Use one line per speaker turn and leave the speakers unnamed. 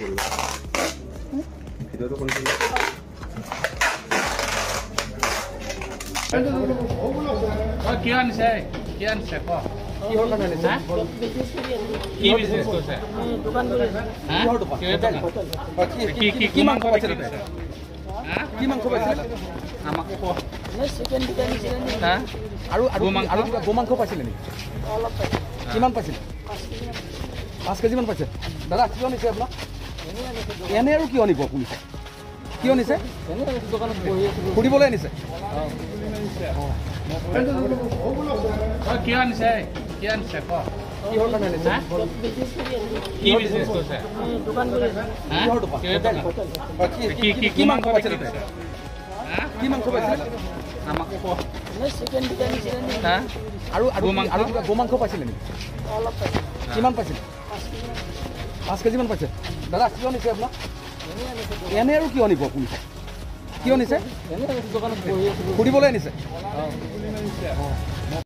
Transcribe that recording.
ভিডিওটো কৰিছিল
কি আনিছে ক
কিহৰ কাৰণে আনিছে
কি বিজনেছ কৰিছে
দোকান কৰি
কিহৰ দোকান কি মাংস পাইছিল কি মাংস পাইছিল
আমাক ক
চিকেন বিৰিয়ানী চিকেন
হা
আৰু কিবা গোমাংস পাইছিলে নেকি
অলপ পাইছে
কিমান পাইছিল 5 কেজি মান পাইছে দাদা কিয় নিছে আপোনাক এনে আৰু কিয় নিব পুলিচে কিয় নিছে
দোকানত বহি আছো
ফুৰিবলৈ আনিছে
কি আনিছে ক
কিহৰ কাৰণে আনিছে
কি বিজনেছ কৰিছে
দোকান কৰি
কিহৰ দোকান কি মাংস পাইছিল কি মাংস পাইছিল
আমাক ক
চিকেন বিৰিয়ানী চিকেন
হা
আৰু কিবা গোমাংস পাইছিলে নেকি
অলপ পাইছে
কিমান পাইছিল 5 কেজি মান পাইছে দাদা কিয় নিছে আপোনাক এনে আৰু কিয় নিব পুলিচে কিয় নিছে
দোকানত বহি আছো
ফুৰিবলৈ আনিছে